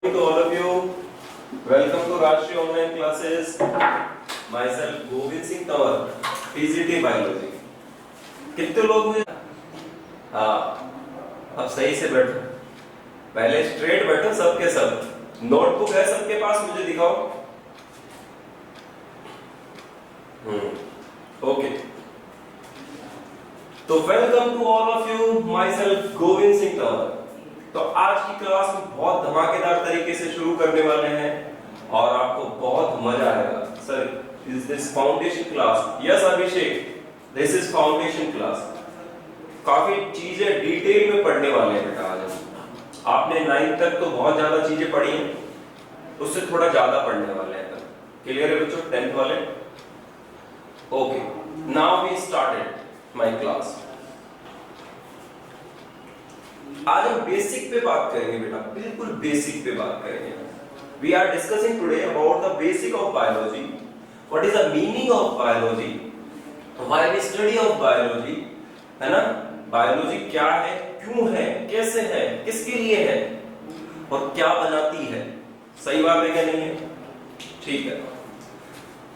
To all of you, welcome to Rashtriya Online Classes. Myself Govind Singh Tanwar, PGT Biology. कितने लोग मुझे? हाँ, अब सही से बैठो. पहले स्ट्रेट बैठो सबके सब. नोटबुक है सबके पास, मुझे दिखाओ. ओके. तो welcome to all of you. Myself Govind Singh Tanwar. तो आज की क्लास में बहुत धमाकेदार तरीके से शुरू करने वाले हैं और आपको बहुत मजा आएगा. Sir, is this foundation class? Yes Abhishek, this is foundation class. काफी चीजें डिटेल में पढ़ने वाले हैं बेटा आज हम. आपने 9th तक तो बहुत ज्यादा चीजें पढ़ी हैं, उससे थोड़ा ज्यादा पढ़ने वाले हैं. क्लियर है बच्चों? 10th वाले? Okay, now we started my class. आज हम बेसिक पे बात करेंगे बेटा, बिल्कुल बेसिक पे बात करेंगे. We are discussing today about the basic of biology. What is the meaning of biology, why we study of biology, है ना? बायोलॉजी क्या है, क्यों है, कैसे है, किसके लिए है और क्या बनाती है. सही बात है क्या नहीं है? ठीक है.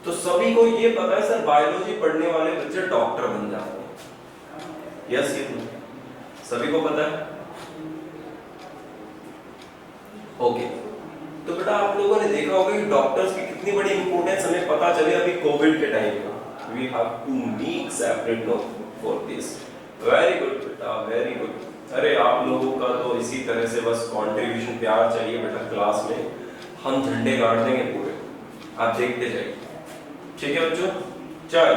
तो सभी को ये पता है सर, बायोलॉजी पढ़ने वाले बच्चे डॉक्टर बन जाते हैं. यस, ये सभी को पता है. ओके. तो बेटा आप लोगों ने देखा होगा कि डॉक्टर्स की कितनी बड़ी इंपॉर्टेंस हमें पता चले अभी कोविड के टाइम में. We have to make separate note for this. Very good बेटा, वेरी गुड. अरे आप लोगों का तो इसी तरह से बस कंट्रीब्यूशन, प्यार चाहिए बेटा. क्लास में हम झंडे गाड़ देंगे पूरे, आप देखते जाइए. ठीक है बच्चों? चलिए,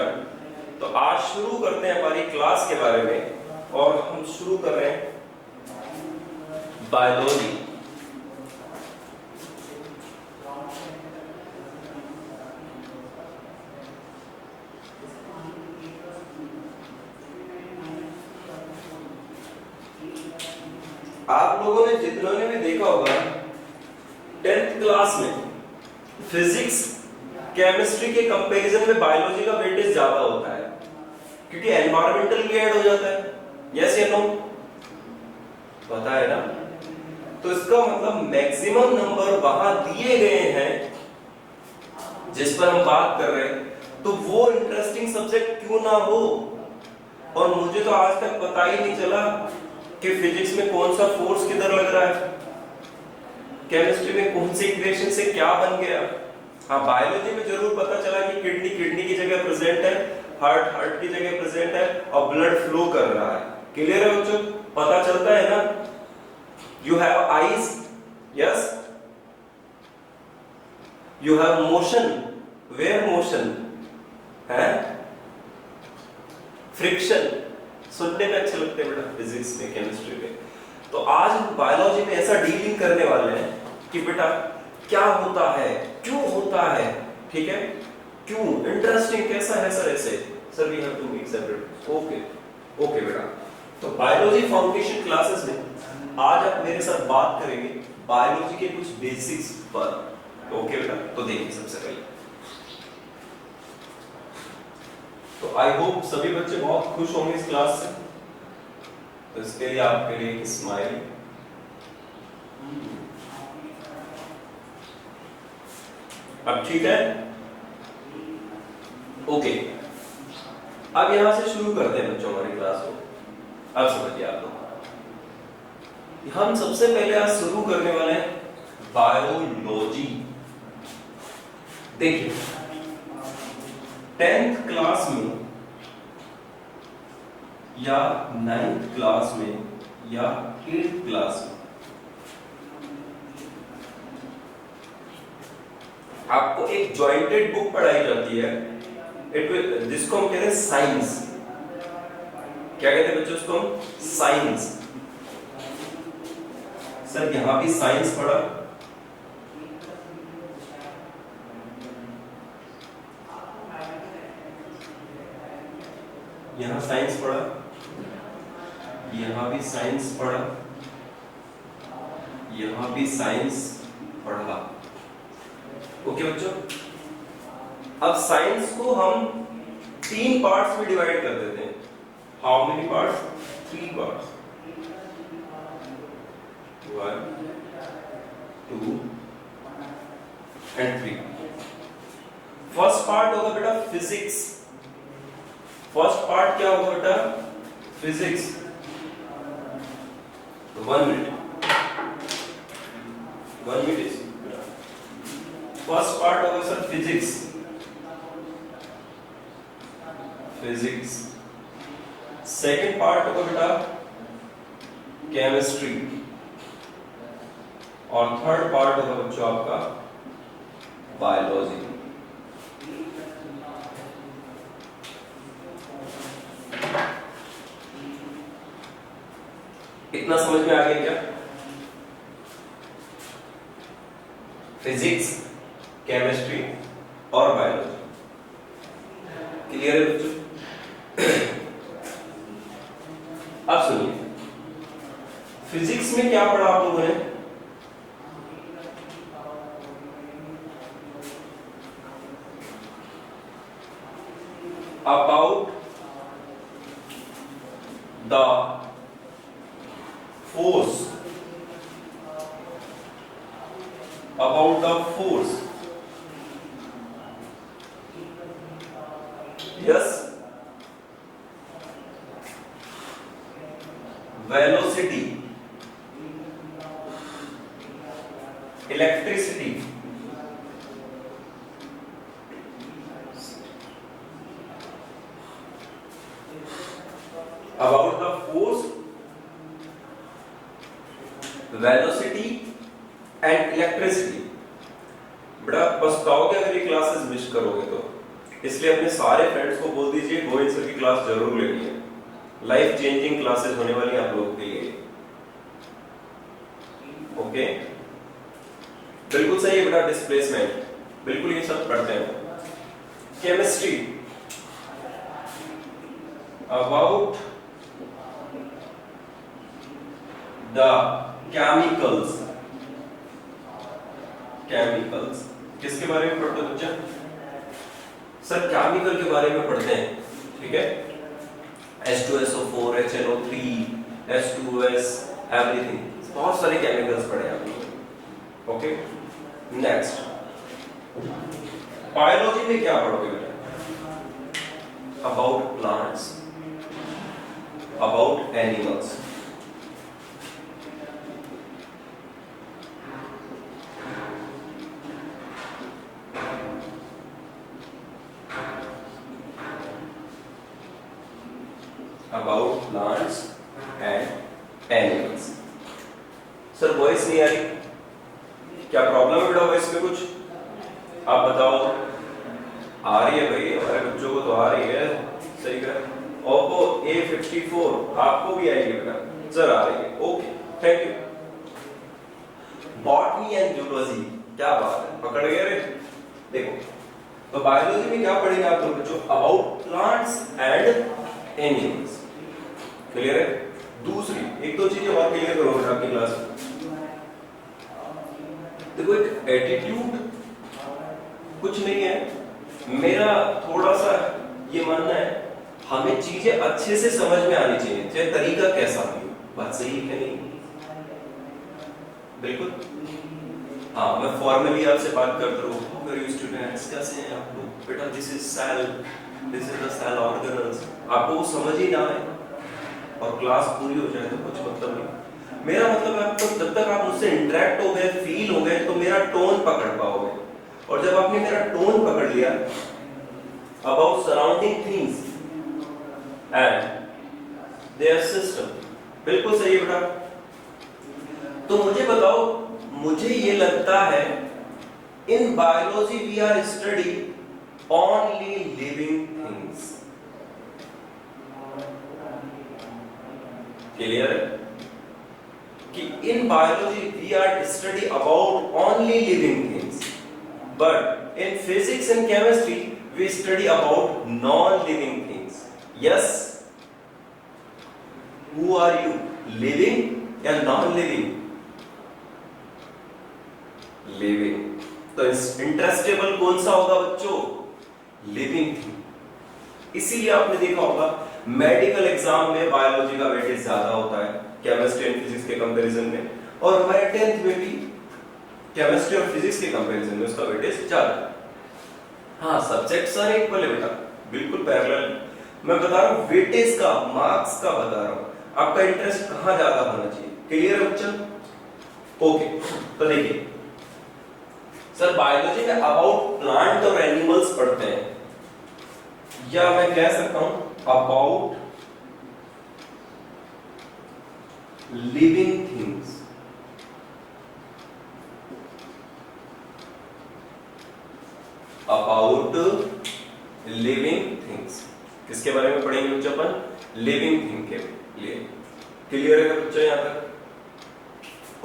तो आज शुरू करते हैं हमारी क्लास के बारे में और हम शुरू कर रहे हैं बायोलॉजी. आप लोगों ने जितनों ने भी देखा होगा 10th क्लास में फिजिक्स, केमिस्ट्री के कंपैरिजन में बायोलॉजी का वेटेज ज्यादा होता है क्योंकि एनवायरमेंटल भी ऐड हो जाता है. यस या नो? पता है ना? तो इसका मतलब मैक्सिमम नंबर वहां दिए गए हैं जिस पर हम बात कर रहे हैं, तो वो इंटरेस्टिंग सब्जेक्ट क्यों ना हो. और मुझे तो आज तक पता ही नहीं चला कि फिजिक्स में कौन सा फोर्स किधर लग रहा है, केमिस्ट्री में कौन सी इक्वेशन से क्या बन गया. हाँ, बायोलॉजी में जरूर पता चला कि किडनी किडनी की जगह प्रेजेंट है, हार्ट हार्ट की जगह प्रेजेंट है और ब्लड फ्लो कर रहा है. क्लियर है बच्चों? पता चलता है ना? You have eyes, yes. You have motion, where motion है, फ्रिक्शन. सुनने में अच्छे लगते हैं बेटा फिजिक्स में, केमिस्ट्री में. तो आज हम बायोलॉजी में ऐसा डीलिंग करने वाले हैं कि बेटा क्या होता है, क्यों होता है. ठीक है? क्यों इंटरेस्टिंग, कैसा है सर ऐसे. Sir we have to make separate. Okay okay बेटा. तो बायोलॉजी फाउंडेशन क्लासेस में आज आप मेरे साथ बात करेंगे बायोलॉजी के कुछ बेसिक्स पर. ओके बेटा? तो देखिए सबसे पहले तो आई होप सभी बच्चे बहुत खुश होंगे इस क्लास से. तो इसके लिए आपके लिए एक स्माइल. अब ठीक है? ओके. अब यहां से शुरू करते हैं बच्चों हमारी क्लास को. अब समझिए आप लोग, हम सबसे पहले आज शुरू करने वाले हैं बायोलॉजी. देखिए 10th क्लास में या 9th क्लास में या 8th क्लास में आपको एक जॉइंटेड बुक पढ़ाई जाती है. जिसको हम कहते हैं साइंस. क्या कहते हैं बच्चों उसको? साइंस. सर यहां भी साइंस पढ़ा, यहां साइंस पढ़ा, यहां भी साइंस पढ़ा, यहां भी साइंस पढ़ा. ओके बच्चों? अब साइंस को हम 3 पार्ट्स में डिवाइड कर देते हैं. How many parts? 3 parts. 1 2 and 3। First part होगा बेटा फिजिक्स। फर्स्ट पार्ट क्या होगा बेटा? फिजिक्स। तो 1 मिनट, 1 मिनट। फर्स्ट पार्ट होगा sir physics, physics. Second part होगा बेटा केमिस्ट्री, और थर्ड पार्ट होगा बच्चों आपका बायोलॉजी। इतना समझ में आ गया क्या? फिजिक्स, केमिस्ट्री और बायोलॉजी क्लियर है बच्चों? अब सुनिए, फिजिक्स में क्या पढ़ा आप लोगों ने? About the force, about the force, yes, velocity, electricity, about the force, velocity and electricity। बेटा पछताओगे अगर ये क्लासेस मिस करोगे तो, इसलिए अपने सारे फ्रेंड्स को बोल दीजिए गोविंद सर की क्लास जरूर लेनी है। लाइफ चेंजिंग क्लासेस होने वाली हैं आप लोगों के लिए। ओके, बिल्कुल सही है बेटा। डिस्प्लेसमेंट, बिल्कुल ये सब पढ़ते हैं। Chemistry, about the chemicals, chemicals किसके बारे में पढ़ते हो बच्चा? सर केमिकल के बारे में पढ़ते हैं, ठीक है। H2SO4, HNO3, H2S, एवरीथिंग, बहुत सारे केमिकल्स पढ़े आप लोग। ओके, नेक्स्ट बायोलॉजी में क्या पढ़ोगे बेटा? About plants, about animals. About plants and animals। Sir voice नहीं आ रही, क्या प्रॉब्लम है बेटा वॉइस में कुछ? आप बताओ। आ रही है भाई, हमारे बच्चों को तो आ रही है, सही कर। Oppo A54 आपको भी आएगी बेटा? सर आ रही है, okay thank you. Botany and zoology, क्या बात है, पकड़ गए रे। देखो तो बायोलॉजी में क्या पढ़ेंगे आप लोग बच्चों? About plants and animals. Clear है? दूसरी एक दो चीजें और क्लियर करो आपकी क्लास में। देखो एक एटीट्यूड कुछ नहीं है, मेरा थोड़ा सा ये मानना है हमें चीजें अच्छे से समझ में आनी चाहिए, चाहे तरीका कैसा भी। बात सही है क्या? नहीं बिल्कुल। हाँ, मैं फॉर्मली आपसे बात करता हूँ, हाउ आर यू स्टूडेंट्स, कैसे हैं आप लोग? बेटा this is cell, this is the cell organelles. आपको वो समझ ही ना आए और क्लास पूरी हो जाए तो कुछ मतलब नहीं। मेरा मतलब है आपको जब तक आप मुझसे इंटरेक्ट हो गए, फील हो गए, तो मेरा टोन पकड़ पाओगे। और जब आपने मेरा टोन पकड़ लिया about surrounding things and there system, बिल्कुल सही है बेटा। तो मुझे बताओ, मुझे ये लगता है in biology we are study only living things. Clear है कि in biology we are study about only living things, but in physics and chemistry we study about non living things. Yes, who are you, living या non living? Living. तो interestable कौन सा होगा बच्चों? Living thing. इसीलिए आपने देखा होगा मेडिकल एग्जाम में बायोलॉजी का वेटेज ज्यादा होता है केमिस्ट्री एंड फिजिक्स के कंपैरिजन में, और हमारे 10th में भी केमिस्ट्री और फिजिक्स के कंपैरिजन में उसका वेटेज ज्यादा है। हाँ, सब्जेक्ट्स सारे इक्वल है बेटा, बिल्कुल पैरेलल। मैं बता रहा हूँ वेटेज का, मार्क्स का बता रहा हूँ, आपका इंटरेस्ट कहाँ ज्यादा होना चाहिए। क्लियर है बच्चा? ओके, तो देखिए सर बायोलॉजी में अबाउट प्लांट और एनिमल्स पढ़ते हैं, या मैं कह सकता हूं about living things. About living things किसके बारे में पढ़ेंगे बच्चों? अपन लिविंग थिंग के लिए। क्लियर है बच्चों यहां तक?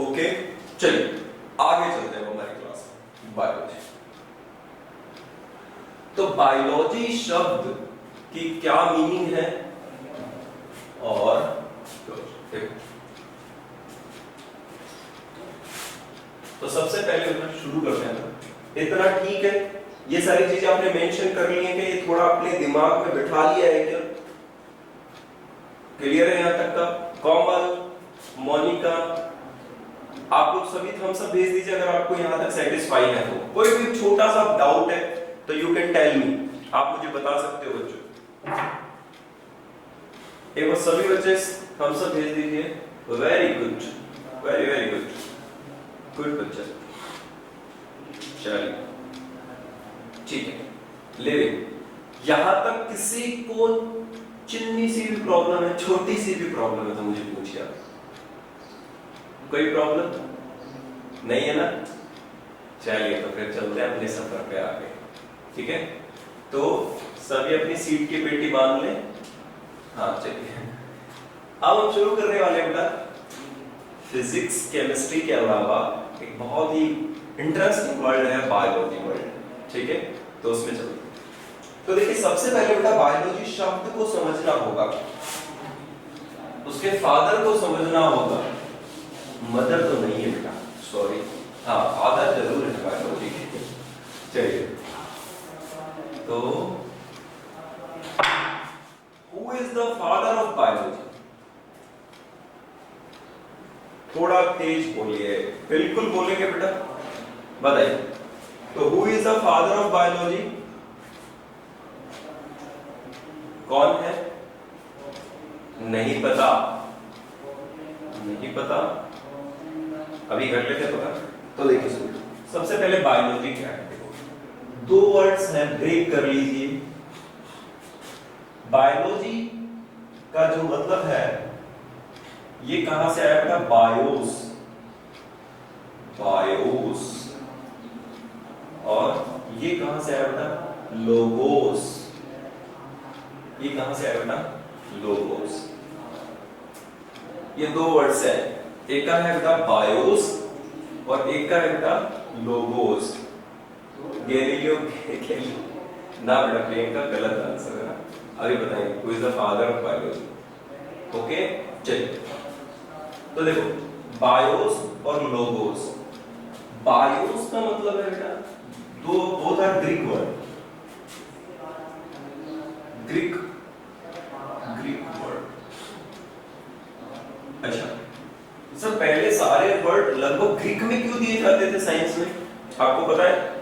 ओके, चलिए आगे चलते हैं हमारी क्लास में। बायोलॉजी, तो बायोलॉजी शब्द की क्या मीनिंग है और तो सबसे पहले शुरू करते हैं। इतना ठीक है, ये सारी चीजें आपने मेंशन कर ली हैं कि ये थोड़ा अपने दिमाग में बिठा लिया है क्या? क्लियर है यहां तक का? कोमल, मोनिका, आप लोग सभी थम्स अप भेज दीजिए अगर आपको यहां तक सेटिस्फाई है। तो कोई भी छोटा सा डाउट है तो यू कैन टेल मी, आप मुझे बता सकते हो बच्चों। एक बार सभी बच्चे थम्स अप भेज दीजिए। Very good, very very good, good बच्चा। चलिए ठीक है। लिविंग, यहां तक किसी को चिन्नी सी भी प्रॉब्लम है, छोटी सी भी प्रॉब्लम है तो मुझे पूछिए आप। कोई प्रॉब्लम नहीं है ना? चलिए तो फिर चलते हैं अपने सफर पे आगे। ठीक है, तो सभी अपनी सीट की पेटी बांध लें। हाँ चलिए, अब हम शुरू करने वाले हैं बेटा फिजिक्स केमिस्ट्री के अलावा एक बहुत ही इंटरेस्टिंग वर्ल्ड है बायोलॉजी वर्ल्ड। ठीक है, तो उसमें चलते हैं। तो देखिए सबसे पहले बेटा बायोलॉजी शब्द को समझना होगा, उसके फादर को समझना होगा। मदर तो नहीं है बेटा, सॉरी, हाँ फादर जरूर है बायोलॉजी के। चलिए, तो who is the father of biology? थोड़ा तेज बोलिए, बिल्कुल बोलेंगे बेटा, बताइए। तो who is the father of biology? कौन है? नहीं पता? नहीं पता, अभी कर लेते पता। तो देखिए सबसे पहले बायोलॉजी क्या है? देखो दो वर्ड्स हैं, ब्रेक कर लीजिए। बायोलॉजी का जो मतलब है ये कहां से आया बेटा? BIOS, BIOS. और ये कहां से आया बेटा? लोगोस। ये कहां से आया बेटा? लोगोस। ये दो वर्ड्स है, एक का है बेटा बायोस और एक का है बेटा लोगोस। गैलीलियो ना बेटा, प्रियंका गलत आंसर है। अभी बताएंगे who is the father of biology. Okay चलिए, तो देखो बायोस और लोगोस। बायोस का मतलब है बेटा दो, both are Greek word, Greek word. अच्छा सर, पहले सारे वर्ड लगभग ग्रीक में क्यों दिए जाते थे साइंस में, आपको पता है?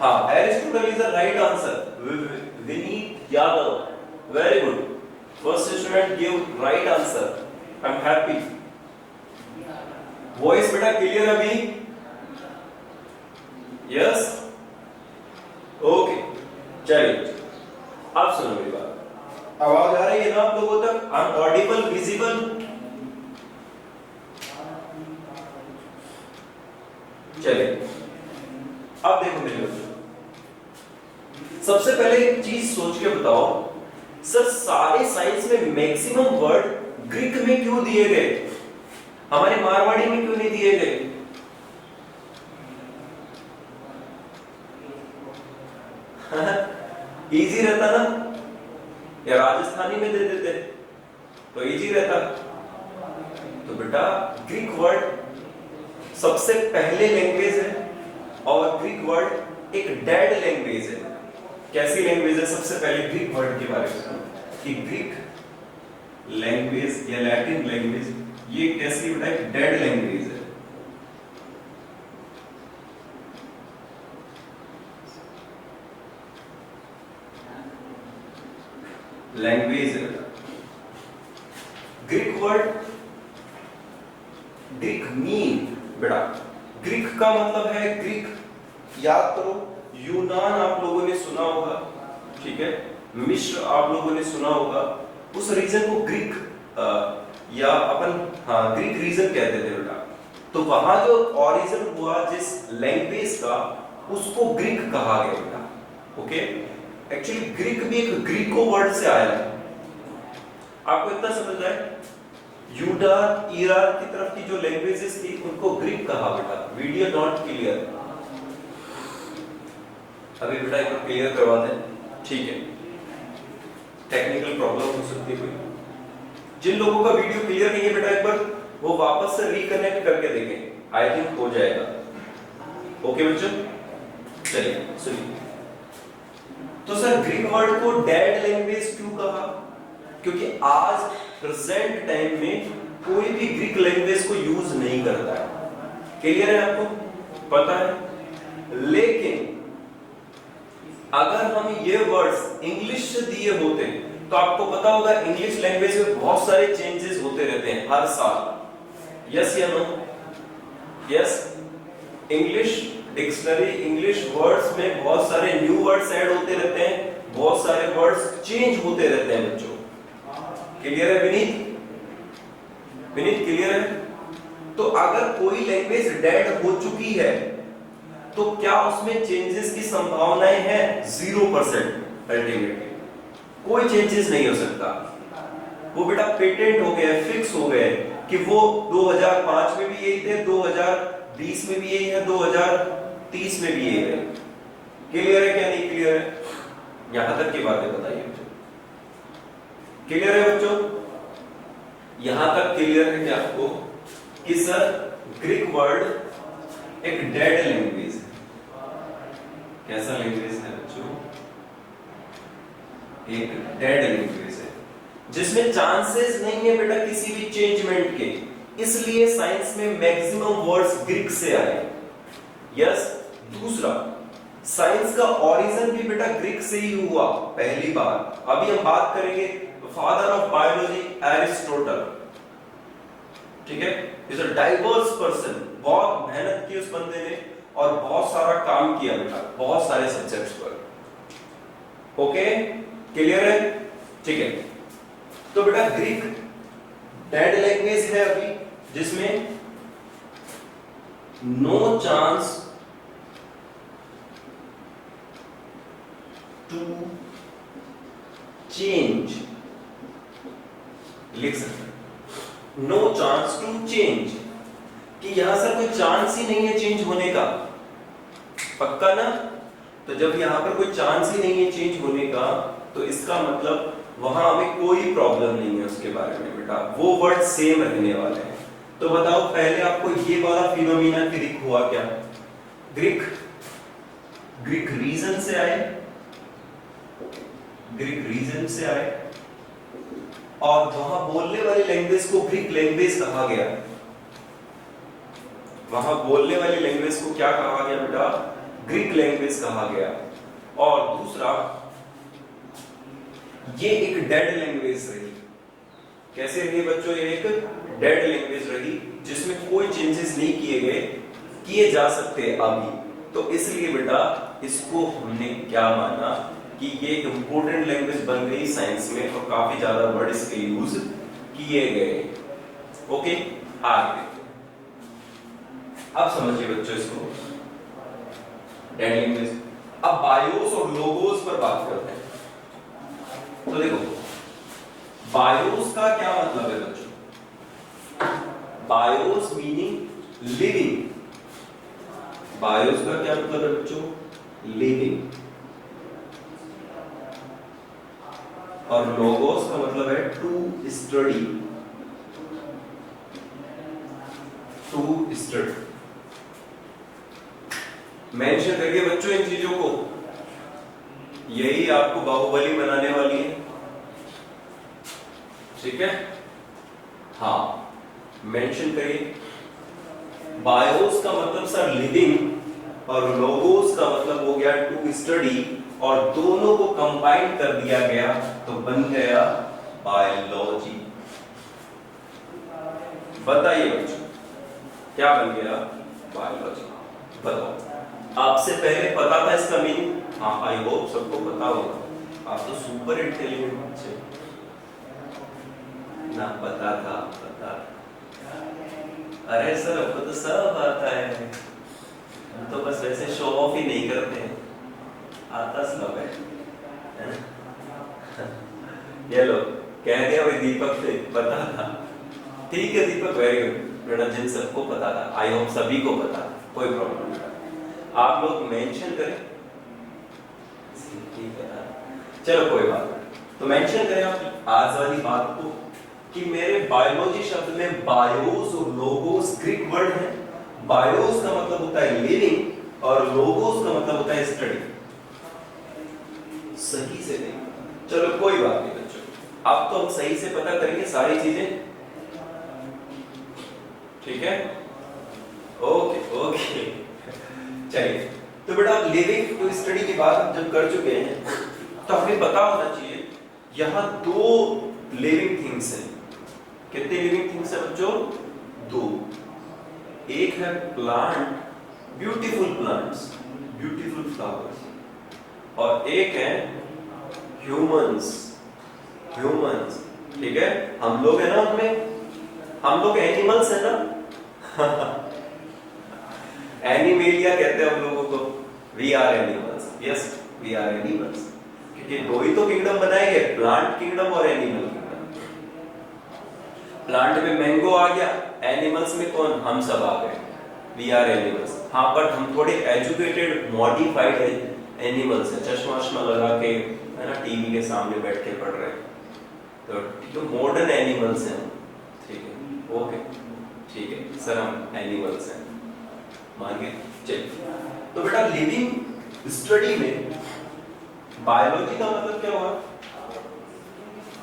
हाँ, Aristotle is the right answer. Vineet Yadav, very good, first student give right answer. I am happy. Voice बेटा क्लियर अभी? यस, ओके चलिए। अब सुनो मेरी बात, आवाज आ रही है ना आप लोगों तक? I am audible, visible? चलिए अब देखो मेरे बच्चों, सबसे पहले एक चीज सोच के बताओ, सर सारे साइंस में मैक्सिमम वर्ड ग्रीक में क्यों दिए गए, हमारे मारवाड़ी में क्यों नहीं दिए गए? इजी रहता ना, या राजस्थानी में दे देते तो इजी रहता। तो बेटा ग्रीक वर्ड सबसे पहले लैंग्वेज है, और ग्रीक वर्ड एक डेड लैंग्वेज है। कैसी लैंग्वेज है? सबसे पहले ग्रीक वर्ड के बारे में कि ग्रीक लैंग्वेज या लैटिन लैंग्वेज ये कैसी बेटा? एक डेड लैंग्वेज है। लैंग्वेज है। ग्रीक वर्ड, ग्रीक मीन बेटा, ग्रीक का मतलब है ग्रीक, याद करो, यूनान आप लोगों ने सुना होगा, ठीक है, मिस्र आप लोगों ने सुना होगा, उस रीजन को ग्रीक या अपन ग्रीक रीजन कहते थे बेटा। तो वहां जो ओरिजिन हुआ जिस लैंग्वेज का, उसको ग्रीक कहा गया बेटा। ओके, एक्चुअली ग्रीक भी एक ग्रीको वर्ड से आया है। आपको इतना समझ आए, यूडा ईरान की तरफ की जो लैंग्वेजेस थी उनको ग्रीक कहा बेटा। वीडियो नॉट क्लियर, अभी बेटा एक बार क्लियर करवा दें, ठीक है, टेक्निकल प्रॉब्लम हो सकती है कोई। जिन लोगों का वीडियो क्लियर नहीं है बेटा, एक बार वो वापस से रिकनेक्ट करके देखें, आई थिंक हो जाएगा। ओके बच्चों, चलिए सुनिए। तो सर ग्रीक वर्ड को डेड लैंग्वेज क्यों कहा? क्योंकि आज प्रेजेंट टाइम में कोई भी ग्रीक लैंग्वेज को यूज नहीं करता है। क्लियर है, आपको पता है? लेकिन अगर हम ये वर्ड्स इंग्लिश से दिए होते तो आपको पता होगा इंग्लिश लैंग्वेज में बहुत सारे चेंजेस होते रहते हैं हर साल। यस या no? Yes, English dictionary, English words में बहुत सारे न्यू वर्ड्स ऐड होते रहते हैं, बहुत सारे वर्ड्स चेंज होते रहते हैं बच्चों। क्लियर है विनीत? विनीत क्लियर है? तो अगर कोई लैंग्वेज डेड हो चुकी है तो क्या उसमें चेंजेस की संभावनाएं हैं? 0%। अल्टीमेटली कोई चेंजेस नहीं हो सकता। वो बेटा पेटेंट हो गया, फिक्स हो गए कि वो 2005 में भी यही थे, 2020 में भी यही है, 2030 में भी यही है। क्लियर है क्या नहीं क्लियर है? यहां तक की बातें बताइए। क्लियर है बच्चों? यहां तक क्लियर है क्या आपको कि सर ग्रीक वर्ड एक डेड लैंग्वेज है? कैसा लैंग्वेज है बच्चों? एक डेड लैंग्वेज है जिसमें चांसेस नहीं है बेटा किसी भी चेंजमेंट के, इसलिए साइंस में मैक्सिमम वर्ड्स ग्रीक से आए। यस। दूसरा, साइंस का ओरिजिन भी बेटा ग्रीक से ही हुआ पहली बार। अभी हम बात करेंगे फादर ऑफ बायोलॉजी एरिस्टोटल, ठीक है, इज अ डाइवर्स पर्सन, बहुत मेहनत की उस बंदे ने और बहुत सारा काम किया बेटा, बहुत सारे सब्जेक्ट्स पर। ओके, क्लियर है? ठीक है, तो बेटा ग्रीक डेड लैंग्वेज है अभी, जिसमें नो चांस टू चेंज, लिख सकते हैं नो चांस टू चेंज, कि यहां से कोई चांस ही नहीं है चेंज होने का। पक्का ना? तो जब यहां पर कोई चांस ही नहीं है चेंज होने का, तो इसका मतलब वहां हमें कोई प्रॉब्लम नहीं है उसके बारे में बेटा, वो वर्ड सेम रहने वाले हैं। तो बताओ पहले आपको ये वाला फिनोमिना ग्रीक हुआ क्या? ग्रीक रीजन से आए, ग्रीक रीजन से आए, और वहां बोलने वाली लैंग्वेज को ग्रीक लैंग्वेज कहा गया। वहां बोलने वाली लैंग्वेज को क्या कहा गया बेटा? ग्रीक लैंग्वेज कहा गया। और दूसरा, ये एक डेड लैंग्वेज रही। कैसे रही बच्चों? ये एक डेड लैंग्वेज रही जिसमें कोई चेंजेस नहीं किए गए, किए जा सकते अभी। तो इसलिए बेटा इसको हमने क्या माना कि ये एक इंपॉर्टेंट लैंग्वेज बन गई साइंस में, और काफी ज्यादा वर्ड इसके यूज किए गए। ओके, आगे अब समझिए बच्चों इसको, डेड लैंग्वेज। अब बायोस और लोगोस पर बात करते हैं। तो देखो, बायोस का क्या मतलब है बच्चों? BIOS meaning living. बायोस का क्या मतलब है बच्चों? लिविंग। और लोगोस का मतलब है to study, to study. Mention करिए बच्चों इन चीजों को, यही आपको बाहुबली बनाने वाली है, ठीक है? हाँ, मेंशन करिए। बायोस का मतलब सर लिविंग, और लोगोस का मतलब हो गया टू स्टडी, और दोनों को कंबाइन कर दिया गया तो बन गया बायोलॉजी। बताइए बच्चों क्या बन गया? बायोलॉजी। बताओ, आपसे पहले पता था इसका मीनिंग? हाँ, आई होप सबको पता होगा। आप तो सुपर इंटेलिजेंट बच्चे ना। पता था, पता। अरे सर आपको तो सब आता है, हम तो बस वैसे शो ऑफ ही नहीं करते हैं, आता सब है ना? ये लो, कह दिया भाई दीपक से पता था। ठीक है दीपक, वेरी गुड बेटा, जिन सबको पता था, आई होप सभी को पता था, कोई प्रॉब्लम नहीं। आप लोग मेंशन करें, चलो कोई बात नहीं, तो मेंशन करें आप आज वाली बात को कि मेरे बायोलॉजी शब्द में बायोस और लोगोस ग्रीक वर्ड है। बायोस का मतलब होता है लिविंग और लोगोस का मतलब होता है स्टडी। सही से नहीं, चलो कोई बात नहीं बच्चों, अब तो हम सही से पता करेंगे सारी चीजें, ठीक है? ओके ओके, चलिए। तो बेटा लिविंग टू स्टडी की बात हम जब कर चुके हैं तो हमें पता होना चाहिए यहां दो लिविंग थिंग्स हैं। कितने लिविंग थिंग्स हैं बच्चों? दो। एक है plant, beautiful plants, beautiful flowers, और एक है ह्यूमंस, ह्यूमंस, ठीक है? हम लोग है ना, उनमें हम लोग एनिमल्स है ना। एनिमेलिया कहते हैं हम लोगों को। We are animals, yes we are animals, क्योंकि दो ही तो किंगडम बनाए गए, प्लांट किंगडम और एनिमल किंगडम। प्लांट में मैंगो आ गया, एनिमल्स में कौन? हम सब आ गए, वी आर एनिमल्स। हाँ, बट हम थोड़े एजुकेटेड मॉडिफाइड एनिमल्स हैं, चश्मा वश्मा लगा के, है ना, टीवी के सामने बैठ के पढ़ रहे हैं, तो मॉडर्न एनिमल्स हैं, ठीक है? ओके ठीक है सर, हम एनिमल्स हैं, मान गए? चलिए, तो बेटा लिविंग स्टडी में बायोलॉजी का मतलब क्या हुआ?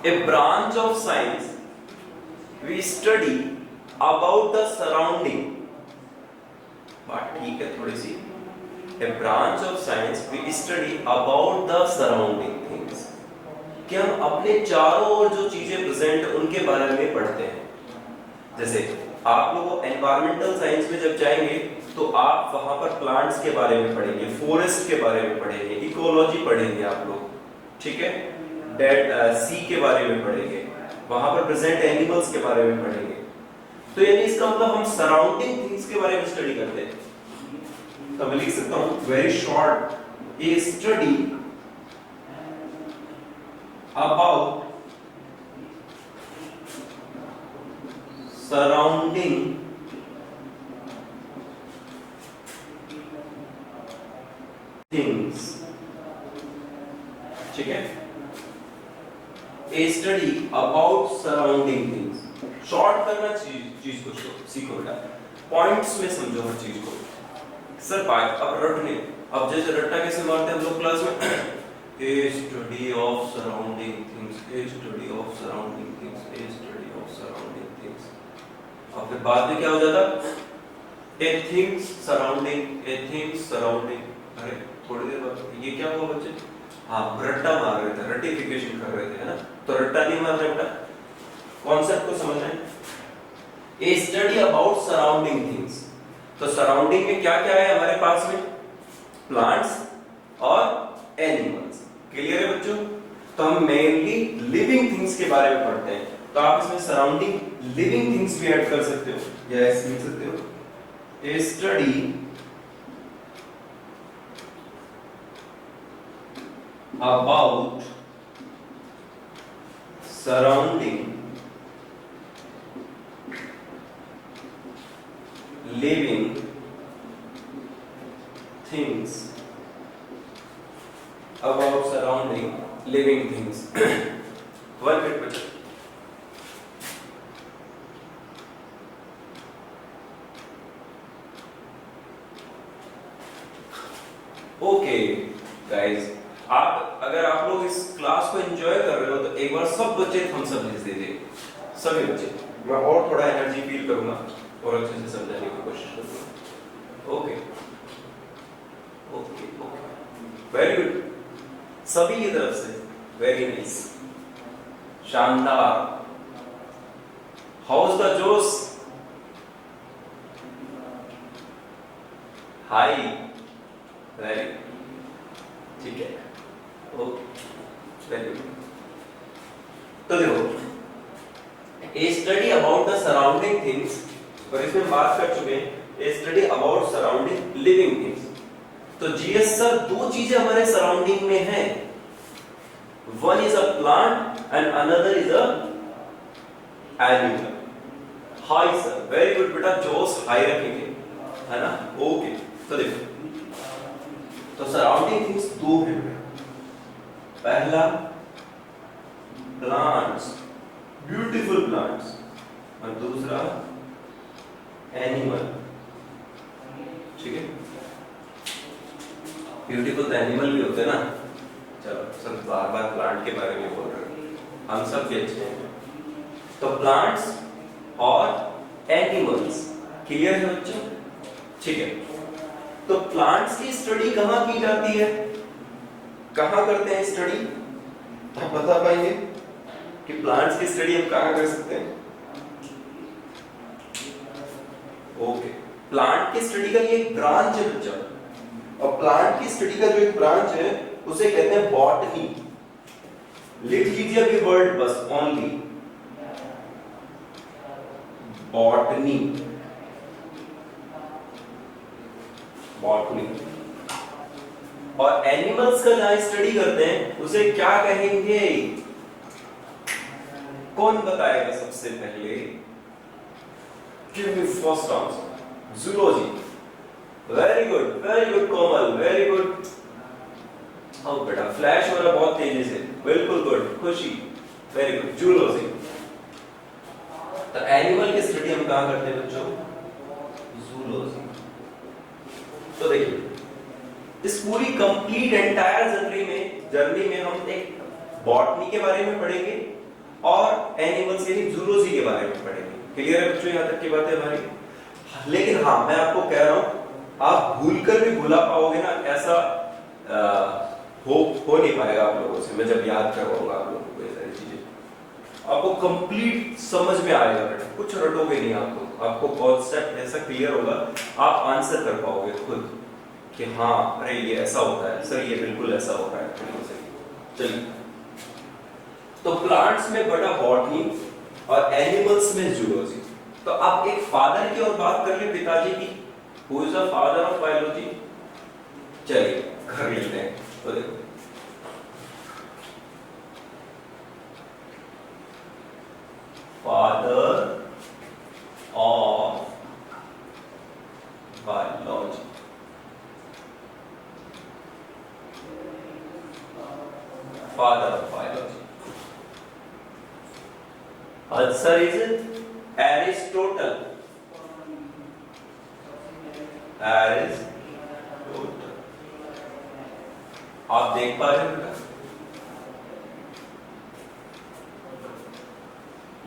A branch of science we study about the surrounding. बात ठीक है थोड़ी सी। A branch of science we study about the surrounding things, कि हम अपने चारों ओर जो चीजें प्रेजेंट उनके बारे में पढ़ते हैं। जैसे आप लोग एनवायरमेंटल साइंस में जब जाएंगे तो आप वहां पर प्लांट्स के बारे में पढ़ेंगे, फॉरेस्ट के बारे में पढ़ेंगे, इकोलॉजी पढ़ेंगे आप लोग, ठीक है? डेड सी के बारे में पढ़ेंगे, वहां पर प्रेजेंट एनिमल्स के बारे में पढ़ेंगे। तो यानी इसका मतलब हम सराउंडिंग थिंग्स के बारे में स्टडी करते हैं। तो मैं लिख सकता हूं very short, a study about surrounding things, ठीक है? A study about surrounding things. Short करना चीज को सीखो बेटा, पॉइंट्स में समझो हर चीज को। सर बात अब रटने, अब जैसे रट्टा कैसे मारते हैं हम लोग क्लास में? A study of surrounding things, a study of surrounding things, a study of surrounding things, और फिर बाद में क्या हो जाता? A things surrounding, a things surrounding. अरे थोड़ी देर बाद ये क्या हुआ बच्चे? हाँ, रट्टा मार रहे थे, रटिफिकेशन कर रहे थे, है ना? तो रट्टा नहीं मार रहे बेटा, कॉन्सेप्ट को समझना है। A study about surrounding things, तो सराउंडिंग में क्या क्या है हमारे पास में? प्लांट्स और एनिमल्स। क्लियर है बच्चों? तो हम मेनली लिविंग थिंग्स के बारे में पढ़ते हैं, तो आप इसमें सराउंडिंग लिविंग थिंग्स भी ऐड कर सकते हो या ऐसे लिख सकते हो, a study about surrounding living things, about surrounding living things। 1 minute बचा। ओके गाइस, आप अगर आप लोग इस क्लास को एंजॉय कर रहे हो तो एक बार सब बच्चे थम्स अप भेज दीजिए, सभी बच्चे। मैं और थोड़ा एनर्जी फील करूंगा और अच्छे से समझाने की कोशिश करूंगा। Okay okay okay, very good. सभी की तरफ से वेरी नाइस, शानदार। How's the josh, high, very, ठीक है, ओके, वेरी गुड। तो देखो, a study about the surrounding things, और इसमें बात कर चुके हैं a study about surrounding living things. तो जीएस सर दो चीजें हमारे सराउंडिंग में हैं, one is a plant and another is an animal. High sir, very good बेटा, जोश हाई रखेंगे, है ना, ओके। तो देखो, तो सराउंडिंग थिंग्स दो हैं, पहला प्लांट्स, ब्यूटीफुल प्लांट्स, और दूसरा एनिमल, ठीक है। ब्यूटीफुल तो एनिमल भी होते हैं ना, चलो सब बार बार प्लांट के बारे में बोल रहे हैं, हम सब भी अच्छे हैं। तो प्लांट्स और एनिमल्स, क्लियर है बच्चों, ठीक है। तो प्लांट्स की स्टडी कहाँ की जाती है, कहाँ करते हैं स्टडी, आप बता पाएंगे कि प्लांट्स की स्टडी हम कहाँ कर सकते हैं? ओके, प्लांट की स्टडी का ये एक ब्रांच है बच्चा, और प्लांट की स्टडी का जो एक ब्रांच है उसे कहते हैं बॉटनी। लिख लीजिए अभी वर्ड बस, ओनली बॉटनी, बॉटनी। और एनिमल्स का जहां स्टडी करते हैं उसे क्या कहेंगे, कौन बताएगा सबसे पहले? Give me first answer, zoology. Very good Komal, very good. आओ बेटा, फ्लैश हो रहा बहुत तेजी से, बिल्कुल गुड। खुशी, वेरी गुड, जूलॉजी। तो एनिमल की स्टडी हम कहां करते हैं बच्चों? जूलॉजी। तो देखिए, इस पूरी कंप्लीट एंटायर जर्नी में हम एक बॉटनी के बारे में पढ़ेंगे और एनिमल्स यानी जूलॉजी के बारे में पढ़ेंगे। क्लियर है बच्चों, यहां तक की बात है हमारी। लेकिन हाँ, मैं आपको कह रहा हूं, आप भूलकर भी भुला पाओगे ना, ऐसा हो नहीं पाएगा आप लोगों से। मैं जब याद करवाऊंगा आप लोगों को ये सारी चीजें, आपको कंप्लीट समझ में आएगा बेटा, कुछ रटोगे नहीं आप लोग, आपको कॉन्सेप्ट ऐसा क्लियर होगा, आप आंसर कर पाओगे खुद कि हाँ अरे ये ऐसा होता है सर, ये बिल्कुल ऐसा होता है, बिल्कुल सही। चलिए, तो प्लांट्स में बड़ा बॉटनी और एनिमल्स में जूलॉजी। तो अब एक फादर की और बात कर ले, पिताजी की। Who is the father of biology? चलिए कर लेते हैं। तो देखो, father of biology, father of biology answer is Aristotle. Aristotle, आप देख पा रहे हैं?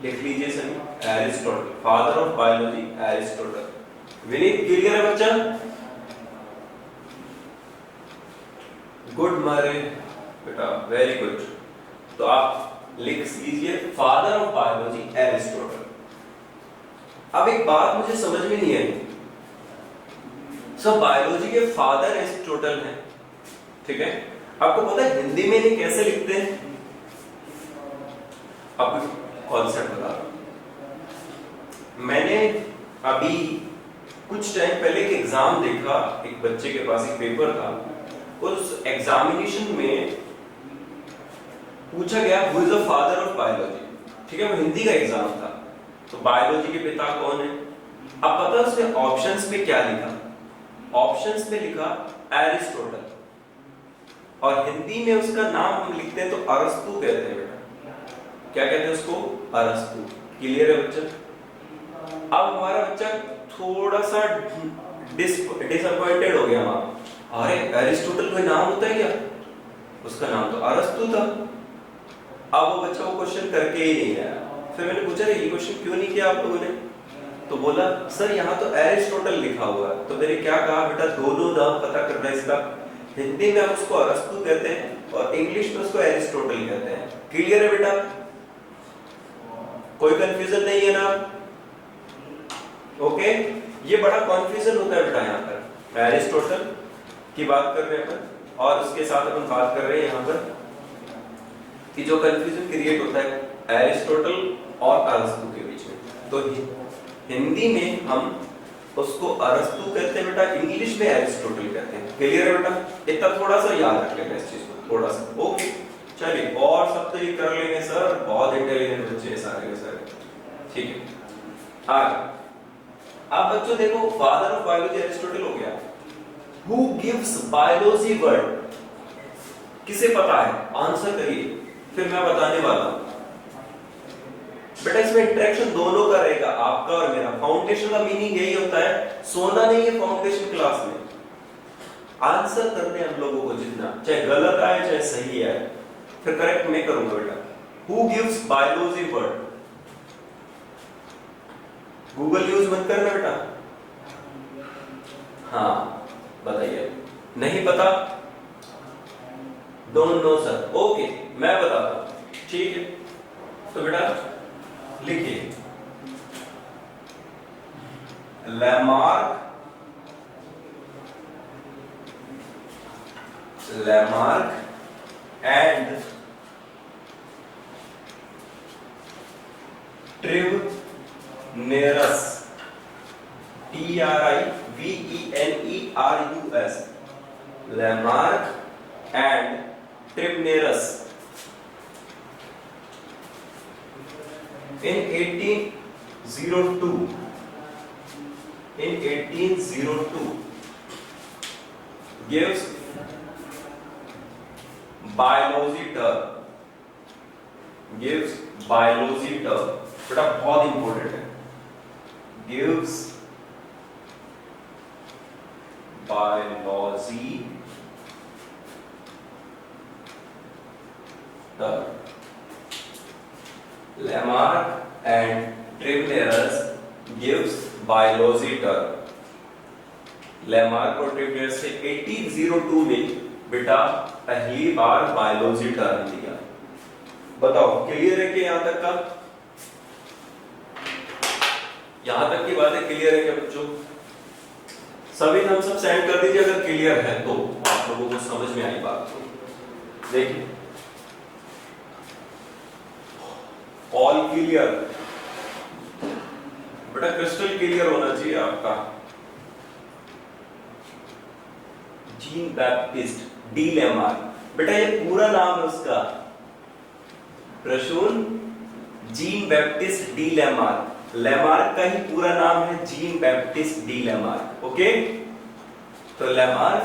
लिख लीजिए सभी, Aristotle, father of biology Aristotle. Vineet, clear है बच्चा? गुड मारे बेटा, वेरी गुड। तो आप लिख लीजिए फादर ऑफ बायोलॉजी एरिस्टोटल। अब एक बात मुझे समझ में नहीं आई, सब बायोलॉजी के फादर एरिस्टोटल हैं, ठीक है। आपको पता है हिंदी में इन्हें कैसे लिखते हैं? आपको कॉन्सेप्ट बता रहा हूं। मैंने अभी कुछ टाइम पहले एक एग्जाम देखा, एक बच्चे के पास एक पेपर था, उस एग्जामिनेशन में पूछा गया who is the father of biology, ठीक है, वो हिंदी का एग्जाम था। तो बायोलॉजी के पिता कौन है? अब पता है उसने ऑप्शंस में क्या लिखा? ऑप्शंस में लिखा एरिस्टोटल, और हिंदी में उसका नाम हम लिखते हैं तो अरस्तु कहते हैं बेटा। क्या कहते हैं उसको? अरस्तु। क्लियर है बच्चा? अब हमारा बच्चा थोड़ा सा डिसअपॉइंटेड हो गया वहां, अरे एरिस्टोटल कोई नाम होता है क्या? उसका नाम तो अरस्तु था। अब वो बच्चा वो क्वेश्चन करके ही नहीं आया। फिर मैंने पूछा ये क्वेश्चन क्यों नहीं किया आप लोगों ने? तो बोला सर यहाँ तो एरिस्टोटल लिखा हुआ है। तो मैंने क्या कहा, बेटा दोनों नाम पता करना इसका, हिंदी में हम उसको अरस्तु कहते हैं और इंग्लिश में उसको एरिस्टोटल कहते हैं। क्लियर है बेटा? कोई कंफ्यूजन नहीं है ना? ओके, ये बड़ा कंफ्यूजन होता है बेटा यहाँ पर। एरिस्टोटल की बात कर रहे हैं अपन और उसके साथ अपन बात कर रहे हैं यहाँ पर कि जो कंफ्यूजन क्रिएट होता है एरिस्टोटल और अरस्तु के बीच में। तो हिंदी में हम उसको अरस्तु कहते हैं बेटा, इंग्लिश में एरिस्टोटल कहते हैं। क्लियर है बेटा? इतना थोड़ा सा याद रख लेना इस चीज को, थोड़ा सा। ओके चलिए, और सब तो ये कर लेंगे सर, बहुत इंटेलिजेंट बच्चे हैं सारे के सारे। ठीक है, आगे अब बच्चों देखो, फादर ऑफ बायोलॉजी एरिस्टोटल हो गया। Who gives biology word? किसे पता है? आंसर करिए, फिर मैं बताने वाला हूं बेटा। इसमें इंटरेक्शन दोनों का रहेगा, आपका और मेरा। फाउंडेशन का मीनिंग यही होता है, सोना नहीं है फाउंडेशन क्लास में। आंसर करने हम लोगों को जितना, चाहे गलत आए चाहे सही आए, फिर करेक्ट मैं करूंगा बेटा। Who gives biology word? Google use मत करना बेटा। हाँ बताइए, नहीं पता? Don't know sir. ओके मैं बताता हूं, ठीक है। तो बेटा लिखिए, Lamarck and Treviranus, TRIVENERUS, Lamarck and Treviranus in 1802 gives biology term, बेटा बहुत इंपॉर्टेंट है। gives biology term. Lamarck and Tribnerus gives biology term. Lamarck और Tribnerus ने 1802 में बेटा पहली बार बायोलॉजी टर्म दिया। बताओ क्लियर है कि यहां तक का? यहां तक की बातें क्लियर है क्या बच्चों? सभी थम्स अप सेंड कर दीजिए अगर क्लियर है तो, आप लोगों को समझ में आई बात। तो देखिए, ऑल क्लियर बेटा, क्रिस्टल क्लियर होना चाहिए आपका। जीन बैप्टिस्ट डी लैमार्क, बेटा ये पूरा नाम है उसका, प्रसून Jean Baptiste de Lamarck. Lamarck का ही पूरा नाम है Jean Baptiste de Lamarck. Okay, तो लैमार्क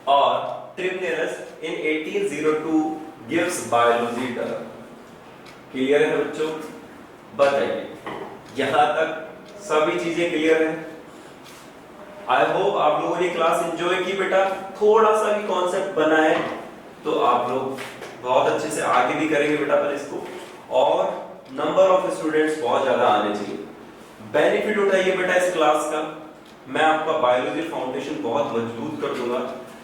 और Treviranus in 1802 gives biology term. Clear है बच्चों? बताइए यहां तक सभी चीजें क्लियर है? आई होप आप लोगों ने क्लास एंजॉय की बेटा। थोड़ा सा भी कॉन्सेप्ट बना है तो आप लोग बहुत अच्छे से आगे भी करेंगे बेटा पर इसको, और नंबर ऑफ स्टूडेंट्स बहुत ज्यादा आने चाहिए। बेनिफिट उठाइए बेटा इस क्लास का। मैं आपका बायोलॉजी फाउंडेशन बहुत मजबूत कर दूंगा,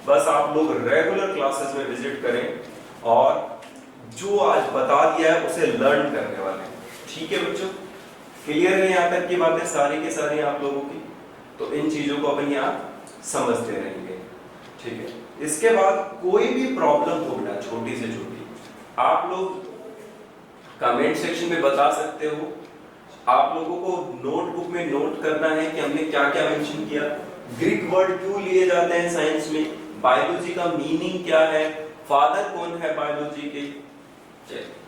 बस आप लोग रेगुलर क्लासेस में विजिट करें और जो आज बता दिया है उसे लर्न करने वाले। ठीक है बच्चों? क्लियर है यहाँ तक की बातें सारी के सारी आप लोगों की? तो इन चीजों को अपन यहाँ समझते रहेंगे। ठीक है, इसके बाद कोई भी प्रॉब्लम हो बेटा, छोटी से छोटी, आप लोग कमेंट सेक्शन में बता सकते हो। आप लोगों को नोटबुक में नोट करना है कि हमने क्या क्या मेंशन किया, ग्रीक वर्ड क्यों लिए जाते हैं साइंस में, बायोलॉजी का मीनिंग क्या है, फादर कौन है बायोलॉजी के। चलिए